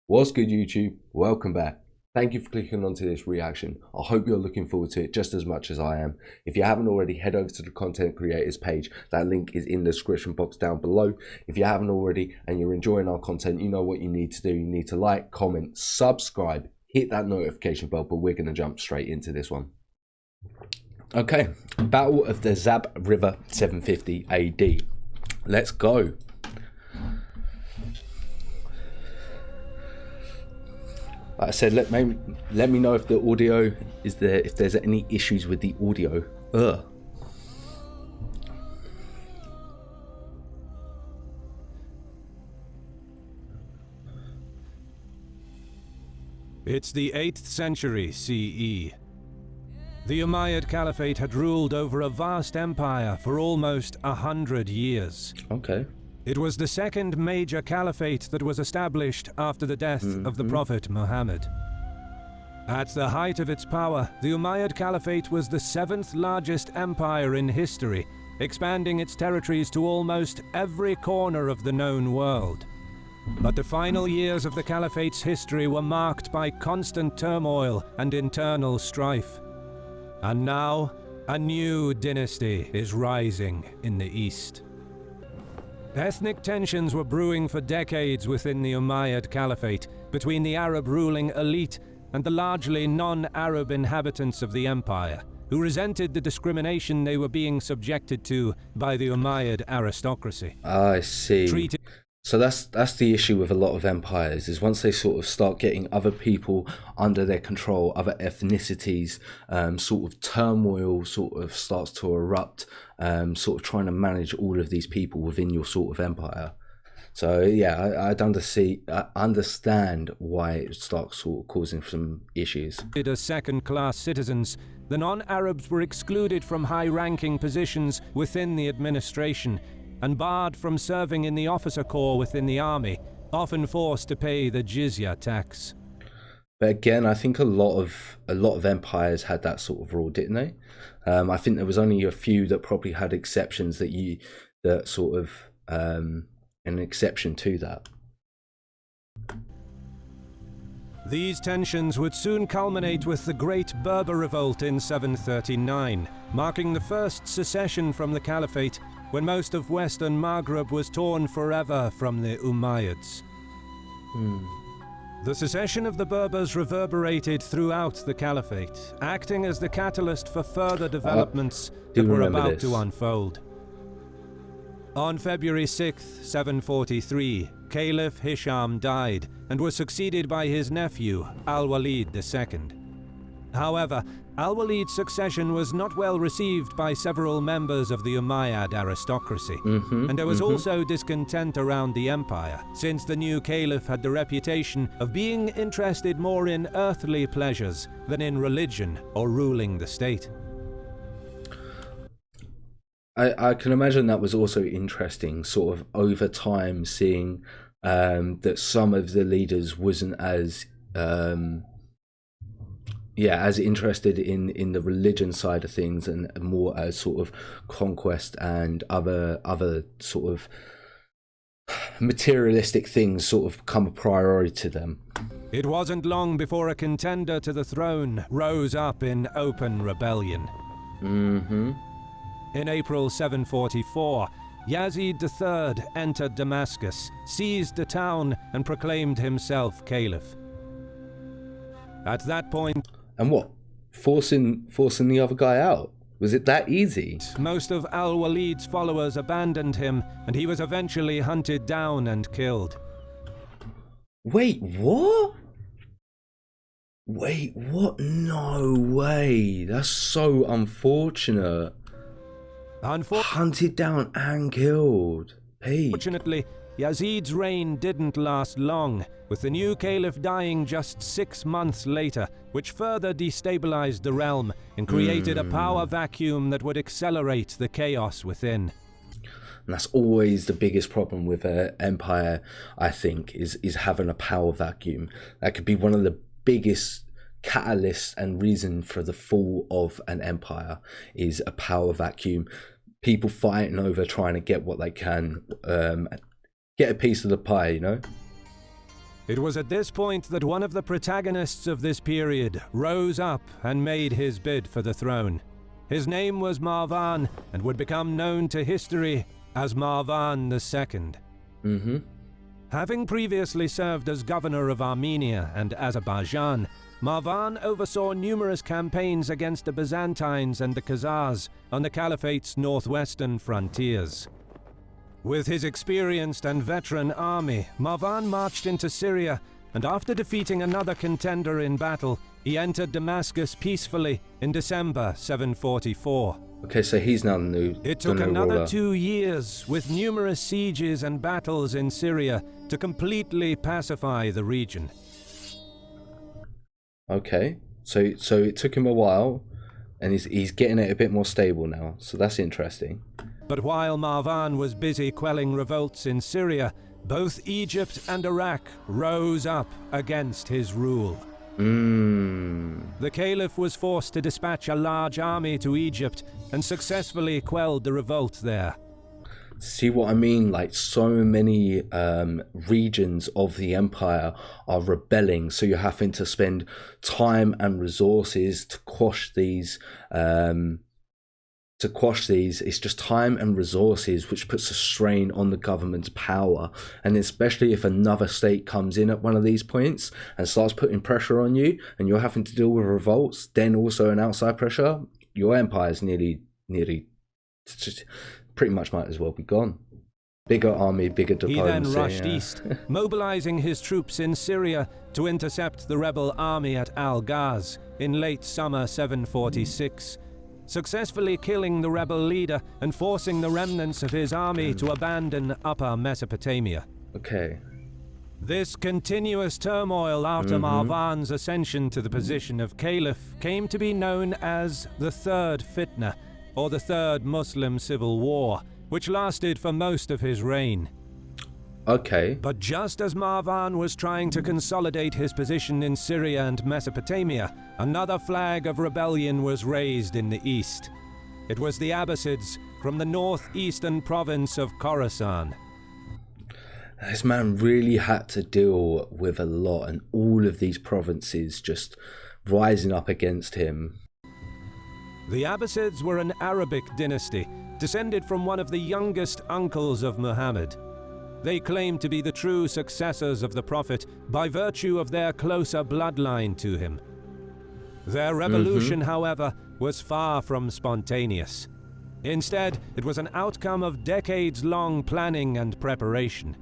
What's good, YouTube? Welcome back. Thank you for clicking onto this reaction. I hope you're looking forward to it just as much as I am. If you haven't already, head over to the content creators page. That link is in the description box down below. If you haven't already and you're enjoying our content, you know what you need to do. You need to like, comment, subscribe, hit that notification bell, but we're going to jump straight into this one. Okay, Battle of the Zab River 750 AD. Let's go. Like I said, let me know if the audio is there, if there's any issues with the audio. It's the 8th century CE. The Umayyad Caliphate had ruled over a vast empire for almost 100 years. Okay. It was the second major caliphate that was established after the death of the Prophet Muhammad. At the height of its power, the Umayyad Caliphate was the 7th largest empire in history, expanding its territories to almost every corner of the known world. But the final years of the caliphate's history were marked by constant turmoil and internal strife. And now, a new dynasty is rising in the east. Ethnic tensions were brewing for decades within the Umayyad Caliphate between the Arab ruling elite and the largely non-Arab inhabitants of the empire, who resented the discrimination they were being subjected to by the Umayyad aristocracy. I see. So that's the issue with a lot of empires, is once they sort of start getting other people under their control, other ethnicities, sort of turmoil sort of starts to erupt, sort of trying to manage all of these people within your sort of empire. So yeah, I understand why it starts sort of causing some issues. As second-class citizens, the non-Arabs were excluded from high-ranking positions within the administration, and barred from serving in the officer corps within the army, often forced to pay the jizya tax. But again, I think a lot of empires had that sort of rule, didn't they? I think there was only a few that probably had exceptions that sort of an exception to that. These tensions would soon culminate with the Great Berber Revolt in 739, marking the first secession from the Caliphate, when most of Western Maghreb was torn forever from the Umayyads. The secession of the Berbers reverberated throughout the Caliphate, acting as the catalyst for further developments that were about to unfold. On February 6, 743, Caliph Hisham died and was succeeded by his nephew, Al-Walid II. However, Al-Walid's succession was not well received by several members of the Umayyad aristocracy, and there was also discontent around the empire, since the new caliph had the reputation of being interested more in earthly pleasures than in religion or ruling the state. I can imagine that was also interesting, sort of over time, seeing that some of the leaders wasn't as as interested in the religion side of things, and more as sort of conquest and other sort of materialistic things sort of become a priority to them. It wasn't long before a contender to the throne rose up in open rebellion. In April 744, Yazid III entered Damascus, seized the town, and proclaimed himself caliph. At that point... And what? Forcing the other guy out? Was it that easy? Most of Al-Walid's followers abandoned him, and he was eventually hunted down and killed. Wait, what? Wait, what? No way. That's so unfortunate. Hunted down and killed. Hey. Fortunately, Yazid's reign didn't last long, with the new caliph dying just 6 months later, which further destabilized the realm and created a power vacuum that would accelerate the chaos within. And that's always the biggest problem with an empire, I think, is having a power vacuum. That could be one of the biggest catalysts and reason for the fall of an empire, is a power vacuum. People fighting over trying to get what they can, get a piece of the pie, you know? It was at this point that one of the protagonists of this period rose up and made his bid for the throne. His name was Marwan and would become known to history as Marwan II. Having previously served as governor of Armenia and Azerbaijan, Marwan oversaw numerous campaigns against the Byzantines and the Khazars on the Caliphate's northwestern frontiers. With his experienced and veteran army, Marwan marched into Syria, and after defeating another contender in battle, he entered Damascus peacefully in December 744. Okay, so he's now the new It took another 2 years, with numerous sieges and battles in Syria, to completely pacify the region. Okay, so it took him a while, and he's getting it a bit more stable now, so that's interesting. But while Marwan was busy quelling revolts in Syria, both Egypt and Iraq rose up against his rule. The Caliph was forced to dispatch a large army to Egypt and successfully quelled the revolt there. See what I mean? Like, so many regions of the empire are rebelling, so you're having to spend time and resources to quash these. It's just time and resources, which puts a strain on the government's power. And especially if another state comes in at one of these points and starts putting pressure on you, and you're having to deal with revolts, then also an outside pressure, your empire is nearly pretty much might as well be gone. Bigger army, bigger diplomacy. He then rushed east, mobilizing his troops in Syria to intercept the rebel army at Al-Ghaz in late summer 746. Successfully killing the rebel leader and forcing the remnants of his army to abandon Upper Mesopotamia. Okay. This continuous turmoil after Marwan's ascension to the position of caliph came to be known as the Third Fitna, or the Third Muslim Civil War, which lasted for most of his reign. Okay. But just as Marwan was trying to consolidate his position in Syria and Mesopotamia, another flag of rebellion was raised in the east. It was the Abbasids from the northeastern province of Khorasan. This man really had to deal with a lot, and all of these provinces just rising up against him. The Abbasids were an Arabic dynasty, descended from one of the youngest uncles of Muhammad. They claimed to be the true successors of the Prophet by virtue of their closer bloodline to him. Their revolution, however, was far from spontaneous. Instead, it was an outcome of decades-long planning and preparation.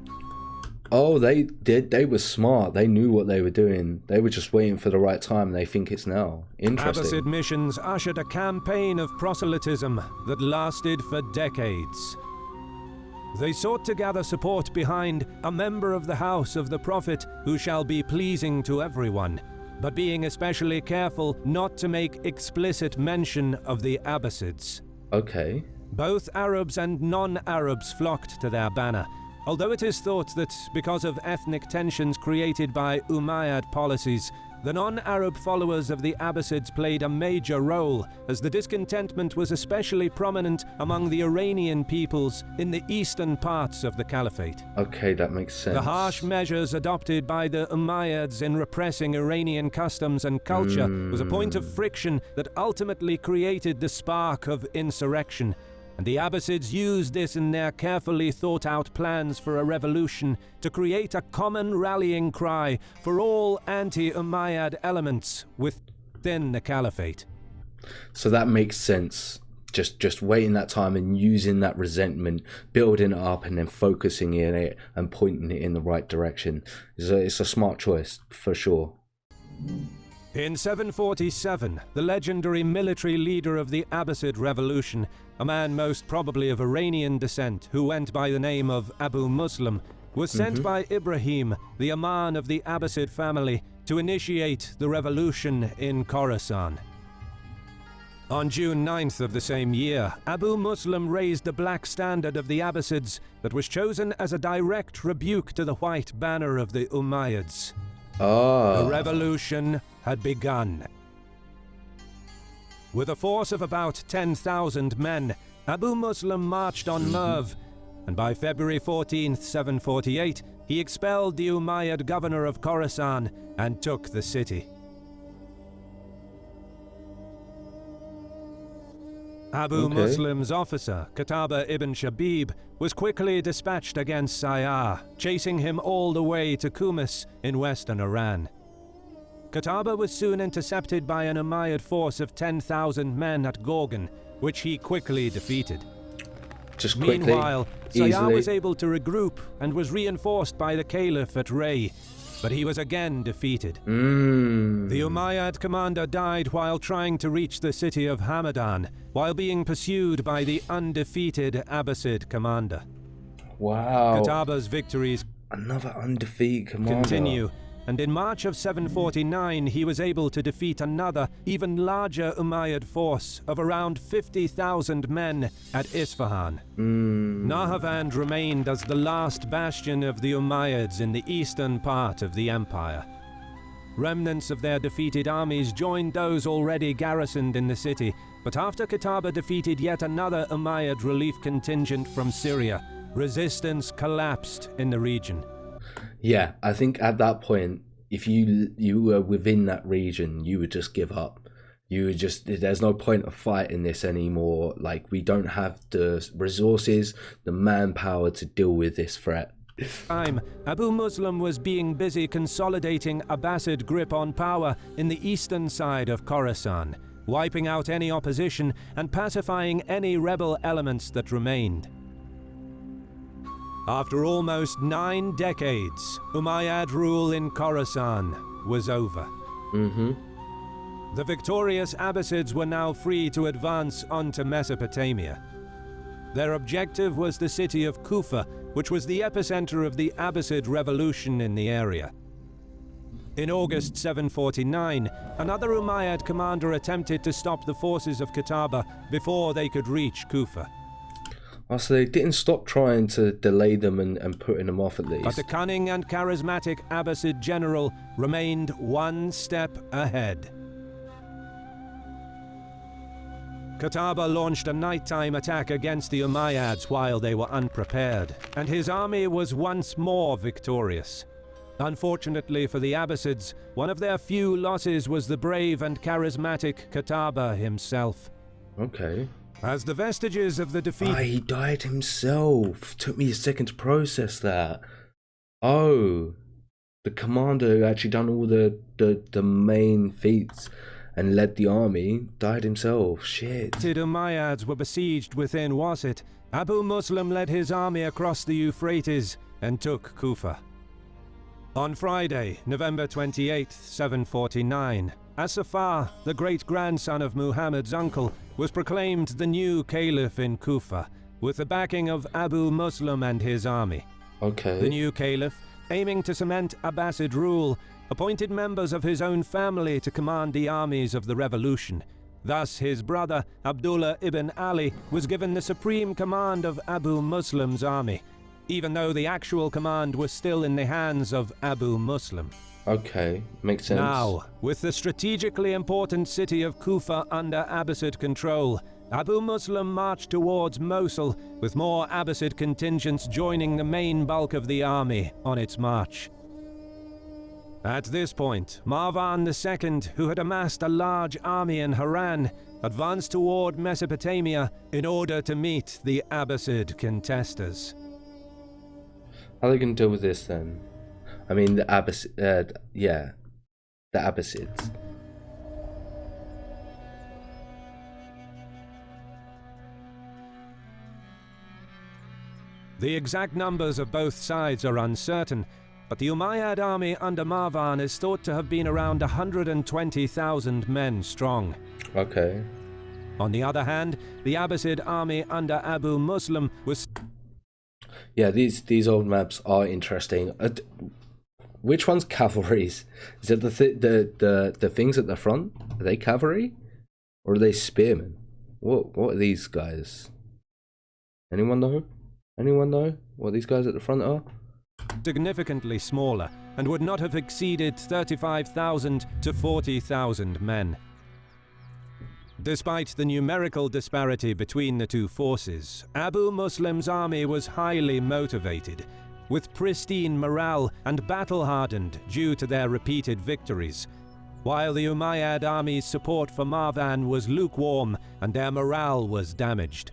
Oh, they were smart. They knew what they were doing. They were just waiting for the right time, and they think it's now. Interesting. Abbasid missions ushered a campaign of proselytism that lasted for decades. They sought to gather support behind a member of the house of the Prophet who shall be pleasing to everyone, but being especially careful not to make explicit mention of the Abbasids. Okay. Both Arabs and non-Arabs flocked to their banner, although it is thought that because of ethnic tensions created by Umayyad policies, the non-Arab followers of the Abbasids played a major role, as the discontentment was especially prominent among the Iranian peoples in the eastern parts of the Caliphate. Okay, that makes sense. The harsh measures adopted by the Umayyads in repressing Iranian customs and culture was a point of friction that ultimately created the spark of insurrection, and the Abbasids used this in their carefully thought-out plans for a revolution to create a common rallying cry for all anti-Umayyad elements within the Caliphate. So that makes sense. Just waiting that time and using that resentment, building it up, and then focusing in it and pointing it in the right direction. It's a smart choice, for sure. In 747, the legendary military leader of the Abbasid revolution, a man most probably of Iranian descent who went by the name of Abu Muslim, was sent by Ibrahim, the Imam of the Abbasid family, to initiate the revolution in Khorasan. On June 9th of the same year, Abu Muslim raised the black standard of the Abbasids that was chosen as a direct rebuke to the white banner of the Umayyads. The revolution had begun. With a force of about 10,000 men, Abu Muslim marched on Merv, and by February 14th, 748, he expelled the Umayyad governor of Khorasan and took the city. Abu Muslim's officer, Qutbah ibn Shabib, was quickly dispatched against Sayyar, chasing him all the way to Kumis in western Iran. Qutbah was soon intercepted by an Umayyad force of 10,000 men at Gorgan, which he quickly defeated. Just quickly, meanwhile, Sayyar was able to regroup and was reinforced by the Caliph at Ray, but he was again defeated. The Umayyad commander died while trying to reach the city of Hamadan, while being pursued by the undefeated Abbasid commander. Wow. Qutbah's victories Another undefeated commander. continue, and in March of 749 he was able to defeat another, even larger Umayyad force of around 50,000 men at Isfahan. Nahavand remained as the last bastion of the Umayyads in the eastern part of the empire. Remnants of their defeated armies joined those already garrisoned in the city, but after Qutbah defeated yet another Umayyad relief contingent from Syria, resistance collapsed in the region. Yeah, I think at that point, if you were within that region, you would just give up. You would just, there's no point of fighting this anymore. Like, we don't have the resources, the manpower to deal with this threat. Abu Muslim was being busy consolidating Abbasid grip on power in the eastern side of Khorasan, wiping out any opposition and pacifying any rebel elements that remained. After almost 9 decades, Umayyad rule in Khorasan was over. The victorious Abbasids were now free to advance onto Mesopotamia. Their objective was the city of Kufa, which was the epicenter of the Abbasid revolution in the area. In August 749, another Umayyad commander attempted to stop the forces of Qutbah before they could reach Kufa. Oh, so they didn't stop trying to delay them and putting them off at least. But the cunning and charismatic Abbasid general remained one step ahead. Qutbah launched a nighttime attack against the Umayyads while they were unprepared, and his army was once more victorious. Unfortunately for the Abbasids, one of their few losses was the brave and charismatic Qutbah himself. Okay. As the vestiges of the defeat... he died himself. Took me a second to process that. Oh, the commander who actually done all the main feats and led the army died himself. Shit. Umayyads were besieged within Wasit. Abu Muslim led his army across the Euphrates and took Kufa. On Friday, November 28, 749, Asafar, the great-grandson of Muhammad's uncle, was proclaimed the new caliph in Kufa, with the backing of Abu Muslim and his army. Okay. The new caliph, aiming to cement Abbasid rule, appointed members of his own family to command the armies of the revolution. Thus, his brother, Abdullah ibn Ali, was given the supreme command of Abu Muslim's army, even though the actual command was still in the hands of Abu Muslim. Okay, makes sense. Now, with the strategically important city of Kufa under Abbasid control, Abu Muslim marched towards Mosul, with more Abbasid contingents joining the main bulk of the army on its march. At this point, Marwan II, who had amassed a large army in Haran, advanced toward Mesopotamia in order to meet the Abbasid contesters. How are they going to deal with this then? I mean, the Abbasids. The exact numbers of both sides are uncertain, but the Umayyad army under Marwan is thought to have been around 120,000 men strong. Okay. On the other hand, the Abbasid army under Abu Muslim was... Yeah, these old maps are interesting. Which one's cavalries? Is it the things at the front? Are they cavalry, or are they spearmen? What are these guys? Anyone know? Anyone know what these guys at the front are? significantly smaller and would not have exceeded 35,000 to 40,000 men. Despite the numerical disparity between the two forces, Abu Muslim's army was highly motivated. with pristine morale and battle-hardened due to their repeated victories, while the Umayyad army's support for Marwan was lukewarm and their morale was damaged.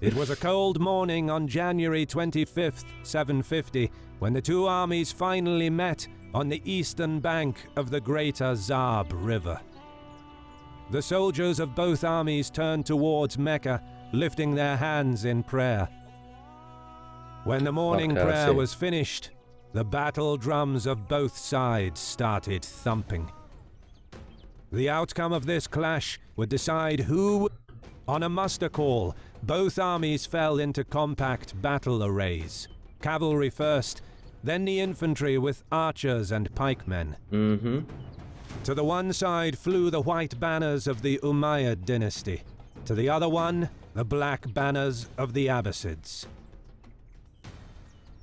It was a cold morning on January 25th, 750, when the two armies finally met on the eastern bank of the greater Zab River. The soldiers of both armies turned towards Mecca, lifting their hands in prayer. When the morning prayer was finished, the battle drums of both sides started thumping. The outcome of this clash would decide who. On a muster call, both armies fell into compact battle arrays. Cavalry first, then the infantry with archers and pikemen. To the one side flew the white banners of the Umayyad dynasty. To the other one, the black banners of the Abbasids.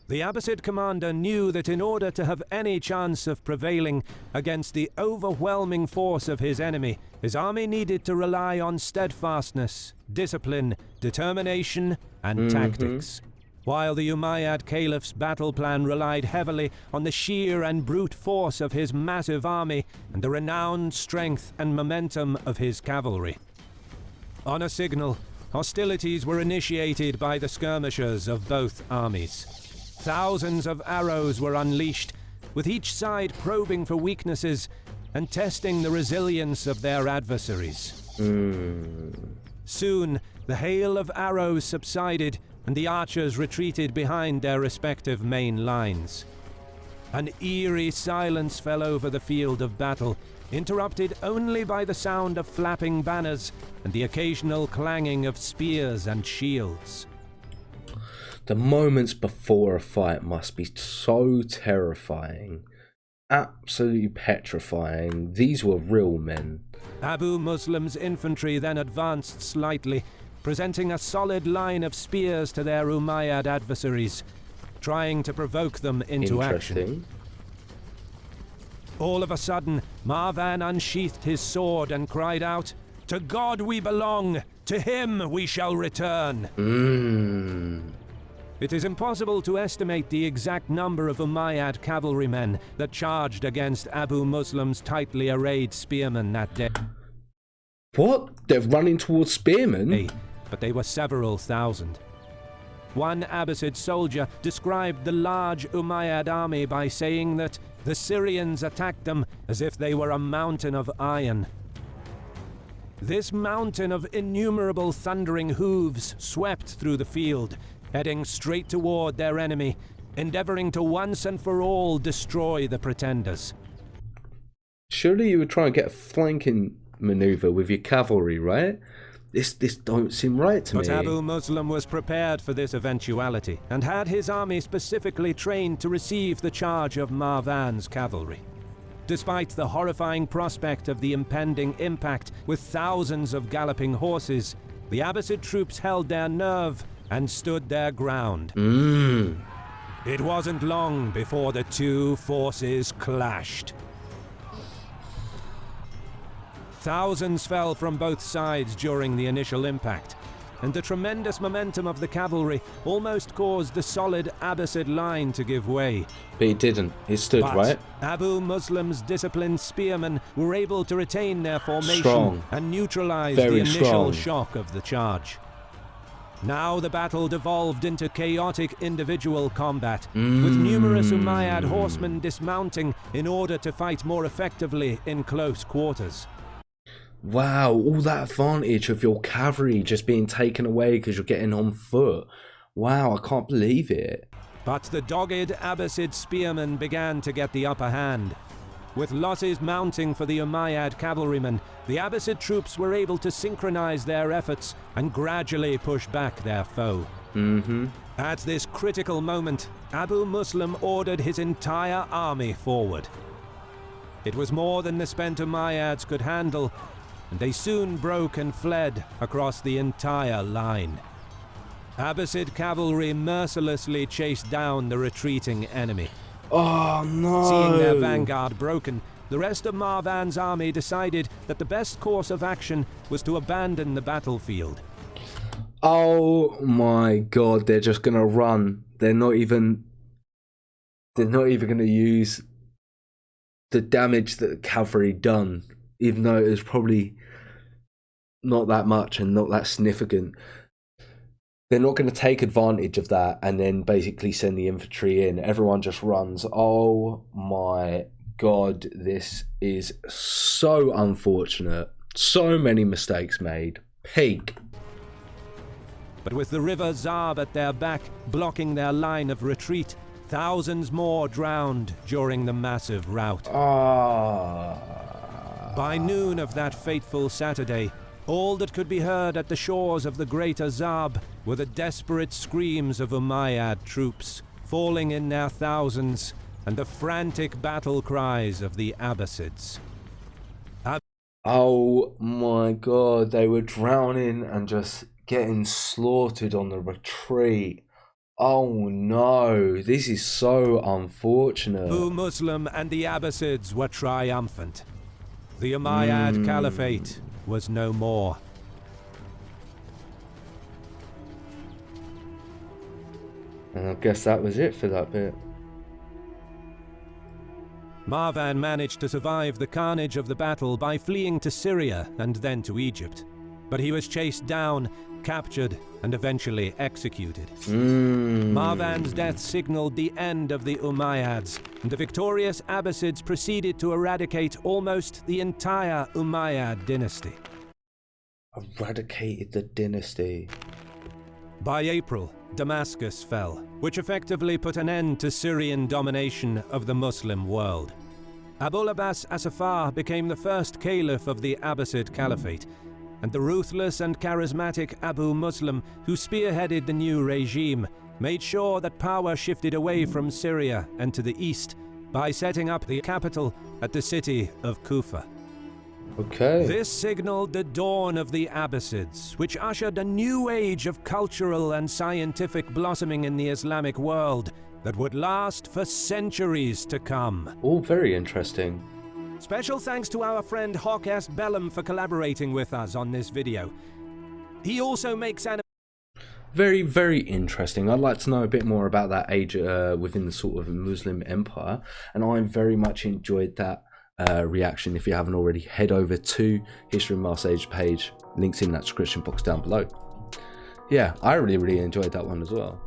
The Abbasid commander knew that in order to have any chance of prevailing against the overwhelming force of his enemy, his army needed to rely on steadfastness, discipline, determination, and tactics. While the Umayyad Caliph's battle plan relied heavily on the sheer and brute force of his massive army and the renowned strength and momentum of his cavalry. On a signal, hostilities were initiated by the skirmishers of both armies. Thousands of arrows were unleashed, with each side probing for weaknesses and testing the resilience of their adversaries. Soon, the hail of arrows subsided, and the archers retreated behind their respective main lines. An eerie silence fell over the field of battle, interrupted only by the sound of flapping banners and the occasional clanging of spears and shields. The moments before a fight must be so terrifying. Absolutely petrifying. These were real men. Abu Muslim's infantry then advanced slightly, presenting a solid line of spears to their Umayyad adversaries, trying to provoke them into action. All of a sudden, Marwan unsheathed his sword and cried out, "To God we belong! To him we shall return!" It is impossible to estimate the exact number of Umayyad cavalrymen that charged against Abu Muslim's tightly arrayed spearmen that day. What? They're running towards spearmen? But they were several thousand. One Abbasid soldier described the large Umayyad army by saying that the Syrians attacked them as if they were a mountain of iron. This mountain of innumerable thundering hooves swept through the field, heading straight toward their enemy, endeavoring to once and for all destroy the pretenders. Surely you would try and get a flanking maneuver with your cavalry, right? This don't seem right to me. But Abu Muslim was prepared for this eventuality and had his army specifically trained to receive the charge of Marwan's cavalry. Despite the horrifying prospect of the impending impact with thousands of galloping horses, the Abbasid troops held their nerve and stood their ground. It wasn't long before the two forces clashed. Thousands fell from both sides during the initial impact, and the tremendous momentum of the cavalry almost caused the solid Abbasid line to give way. But it didn't. It stood, right? Abu Muslim's disciplined spearmen were able to retain their formation and neutralize the initial shock of the charge. Now the battle devolved into chaotic individual combat, with numerous Umayyad horsemen dismounting in order to fight more effectively in close quarters. Wow, all that advantage of your cavalry just being taken away because you're getting on foot. Wow, I can't believe it. But the dogged Abbasid spearmen began to get the upper hand. With losses mounting for the Umayyad cavalrymen, the Abbasid troops were able to synchronize their efforts and gradually push back their foe. At this critical moment, Abu Muslim ordered his entire army forward. It was more than the spent Umayyads could handle, and they soon broke and fled across the entire line. Abbasid cavalry mercilessly chased down the retreating enemy. Oh no! Seeing their vanguard broken, the rest of Marwan's army decided that the best course of action was to abandon the battlefield. Oh my god, they're just gonna run. They're not even they're not even going to use the damage that the cavalry done, even though it was probably not that much and not that significant. They're not going to take advantage of that and then basically send the infantry in. Everyone just runs. Oh my God, this is so unfortunate. So many mistakes made. Peak. But with the river Zab at their back, blocking their line of retreat, thousands more drowned during the massive rout. By noon of that fateful Saturday, all that could be heard at the shores of the greater Zab were the desperate screams of Umayyad troops, falling in their thousands, and the frantic battle cries of the Abbasids. Oh my God, they were drowning and just getting slaughtered on the retreat. Oh no, this is so unfortunate. Abu Muslim and the Abbasids were triumphant. The Umayyad Caliphate was no more. And I guess that was it for that bit. Marwan managed to survive the carnage of the battle by fleeing to Syria and then to Egypt. But he was chased down, captured, and eventually executed. Marwan's death signaled the end of the Umayyads, and the victorious Abbasids proceeded to eradicate almost the entire Umayyad dynasty. Eradicated the dynasty. By April, Damascus fell, which effectively put an end to Syrian domination of the Muslim world. Abul Abbas Asafar became the first caliph of the Abbasid Caliphate, and the ruthless and charismatic Abu Muslim, who spearheaded the new regime, made sure that power shifted away from Syria and to the east by setting up the capital at the city of Kufa. Okay. This signaled the dawn of the Abbasids, which ushered a new age of cultural and scientific blossoming in the Islamic world that would last for centuries to come. All very interesting. Special thanks to our friend Hawk S. Bellum for collaborating with us on this video. He also makes very, very interesting. I'd like to know a bit more about that age within the sort of Muslim empire, and I very much enjoyed that reaction. If you haven't already, head over to HistoryMarche Page, links in that description box down below. Yeah, I really enjoyed that one as well.